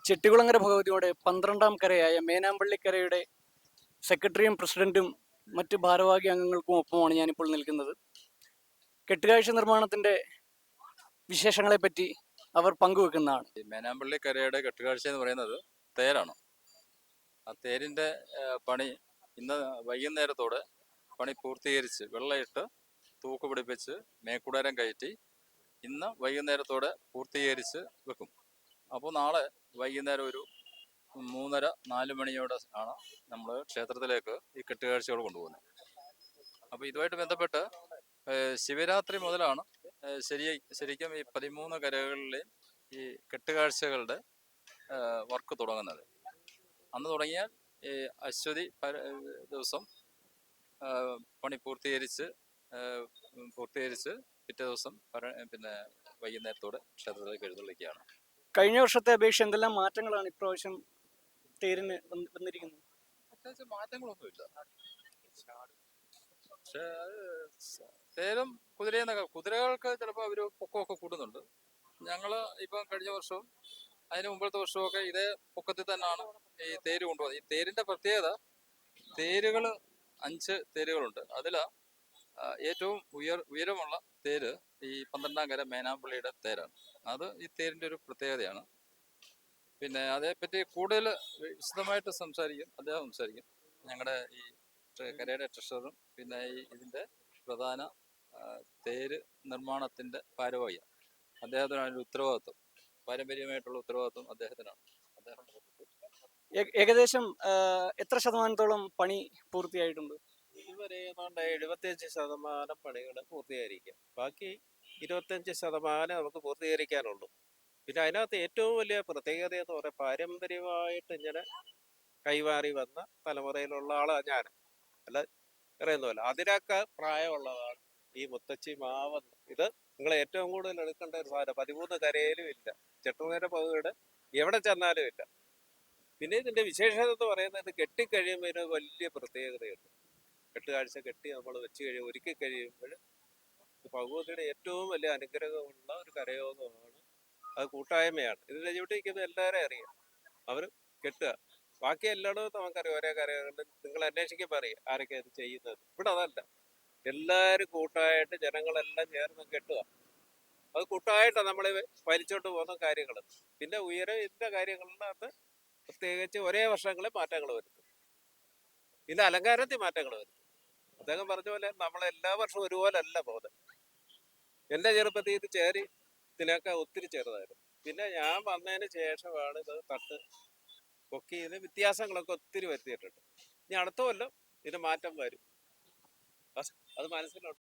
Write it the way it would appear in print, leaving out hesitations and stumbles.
ചെട്ടികുളങ്ങര ഭഗവതിയുടെ 12ാം കരയായ മേനാമ്പള്ളിക്കരയുടെ സെക്രട്ടറിയും പ്രസിഡന്റും മറ്റ് ഭാരവാഹി അംഗങ്ങൾക്കും ഒപ്പമാണ് ഞാനിപ്പോൾ നിൽക്കുന്നത്. കെട്ടുകാഴ്ച നിർമ്മാണത്തിന്റെ വിശേഷങ്ങളെപ്പറ്റി അവർ പങ്കുവെക്കുന്നതാണ്. മേനാമ്പള്ളിക്കരയുടെ കെട്ടുകാഴ്ച എന്ന് പറയുന്നത് തേരാണ്. ആ തേരിൻ്റെ പണി ഇന്ന് വൈകുന്നേരത്തോടെ പണി പൂർത്തീകരിച്ച് വെള്ളയിട്ട് തൂക്ക് പിടിപ്പിച്ച് മേക്കുടരം കയറ്റി ഇന്ന് വൈകുന്നേരത്തോടെ പൂർത്തീകരിച്ച് വെക്കും. അപ്പോൾ നാളെ വൈകുന്നേരം ഒരു 3:30-4 മണിയോടെ ആണ് നമ്മൾ ക്ഷേത്രത്തിലേക്ക് ഈ കെട്ടുകാഴ്ചകൾ കൊണ്ടുപോകുന്നത്. അപ്പോൾ ഇതുമായിട്ട് ബന്ധപ്പെട്ട് ശിവരാത്രി മുതലാണ് ശരിക്കും ഈ 13 കരകളിലെയും ഈ കെട്ടുകാഴ്ചകളുടെ വർക്ക് തുടങ്ങുന്നത്. അന്ന് തുടങ്ങിയാൽ ഈ അശ്വതി ദിവസം പണി പൂർത്തീകരിച്ച് പിറ്റേ ദിവസം പിന്നെ വൈകുന്നേരത്തോടെ ക്ഷേത്രത്തിലേക്ക് എഴുന്നള്ളിക്കുകയാണ്. കഴിഞ്ഞ വർഷത്തെ അപേക്ഷ എന്തെല്ലാം മാറ്റങ്ങളാണ് ഇപ്രാവശ്യം തേരിന് വന്നിരിക്കുന്നത്? അത്യാവശ്യം മാറ്റങ്ങളൊന്നുമില്ല. പക്ഷേ തേരും കുതിരകൾക്ക് ചിലപ്പോൾ അവർ പൊക്കമൊക്കെ കൂടുന്നുണ്ട്. ഞങ്ങൾ ഇപ്പം കഴിഞ്ഞ വർഷവും അതിന് മുമ്പത്തെ വർഷമൊക്കെ ഇതേ പൊക്കത്തിൽ തന്നെയാണ് ഈ തേര് കൊണ്ടുപോകുന്നത്. ഈ തേരിന്റെ പ്രത്യേകത, തേരുകൾ 5 തേരുകളുണ്ട്. അതിൽ ഏറ്റവും ഉയരമുള്ള തേര് ഈ 12ാം കര മേനാമ്പള്ളിയുടെ തേരാണ്. അത് ഈ തേരിന്റെ ഒരു പ്രത്യേകതയാണ്. പിന്നെ അതേപ്പറ്റി കൂടുതൽ വിശദമായിട്ട് അദ്ദേഹം സംസാരിക്കും. ഞങ്ങളുടെ ഈ കരയുടെ ട്രഷററും പിന്നെ ഇതിന്റെ പ്രധാന തേര് നിർമ്മാണത്തിന്റെ ഭാരവാഹിയാണ്. അദ്ദേഹത്തിനാണ് ഒരു ഉത്തരവാദിത്വം, പാരമ്പര്യമായിട്ടുള്ള ഉത്തരവാദിത്വം അദ്ദേഹത്തിനാണ്. ഏകദേശം എത്ര ശതമാനത്തോളം പണി പൂർത്തിയായിട്ടുണ്ട്? ഇതുവരെ ഏതാണ്ട് 75% പണികൾ പൂർത്തീകരിക്കാം. ബാക്കി 25% നമുക്ക് പൂർത്തീകരിക്കാനുള്ളൂ. പിന്നെ അതിനകത്ത് ഏറ്റവും വലിയ പ്രത്യേകത എന്ന് പറയുന്നത്, പാരമ്പര്യമായിട്ട് ഇങ്ങനെ കൈമാറി വന്ന തലമുറയിലുള്ള ആളാണ് ഞാൻ. അല്ല വേറെയൊന്നുമല്ല. അതിനൊക്കെ പ്രായമുള്ളതാണ് ഈ മുത്തച്ഛി മാവ്. ഇത് നിങ്ങൾ ഏറ്റവും കൂടുതൽ എടുക്കേണ്ട ഒരു സാധനം. 13 കരയിലും ഇല്ല, ചെട്ടുകര പകുതിയുടെ എവിടെ ചെന്നാലും ഇല്ല. പിന്നെ ഇതിന്റെ വിശേഷത എന്ന് പറയുന്നത്, ഇത് കെട്ടിക്കഴിയുമ്പോൾ ഇതിന് വലിയ പ്രത്യേകതയുണ്ട്. കെട്ടുകാഴ്ച കെട്ടി നമ്മൾ വെച്ച് ഒരുക്കി കഴിയുമ്പോൾ ഭഗവതിയുടെ ഏറ്റവും വലിയ അനുഗ്രഹമുള്ള ഒരു കരയോഗമാണ്. അത് കൂട്ടായ്മയാണ്. ഇതിന്റെ ചുവട്ടിരിക്കുന്നത് എല്ലാവരെയും അറിയാം. അവർ കെട്ടുക. ബാക്കി എല്ലായിടത്തും നമുക്കറിയാം, ഒരേ കരകളിൽ നിങ്ങൾ അന്വേഷിക്കുമ്പോൾ അറിയാം ആരൊക്കെ അത് ചെയ്യുന്നത്. ഇവിടെ അതല്ല, എല്ലാവരും കൂട്ടായിട്ട് ജനങ്ങളെല്ലാം ചേർന്ന് കെട്ടുക. അത് കൂട്ടായിട്ടാണ് നമ്മൾ വലിച്ചോണ്ട് പോകുന്ന കാര്യങ്ങൾ. പിന്നെ ഇതിന്റെ കാര്യങ്ങളിനകത്ത് പ്രത്യേകിച്ച് ഒരേ വർഷങ്ങളിൽ മാറ്റങ്ങൾ വരുത്തും. പിന്നെ അലങ്കാരത്തിൽ മാറ്റങ്ങൾ വരുത്തും. അദ്ദേഹം പറഞ്ഞ പോലെ നമ്മൾ എല്ലാ വർഷവും ഒരുപോലെ അല്ല പോകുന്നത്. എൻ്റെ ചെറുപ്പത്തിൽ ഇത് ഇതിനൊക്കെ ഒത്തിരി ചെറുതായിരുന്നു. പിന്നെ ഞാൻ വന്നതിന് ശേഷമാണ് ഇത് തട്ട് പൊക്കി. ഇതിന് വ്യത്യാസങ്ങളൊക്കെ ഒത്തിരി വരുത്തിയിട്ടുണ്ട്. ഇനി അടുത്ത കൊല്ലം ഇത് മാറ്റം വരും. അത് മനസ്സിലുണ്ട്.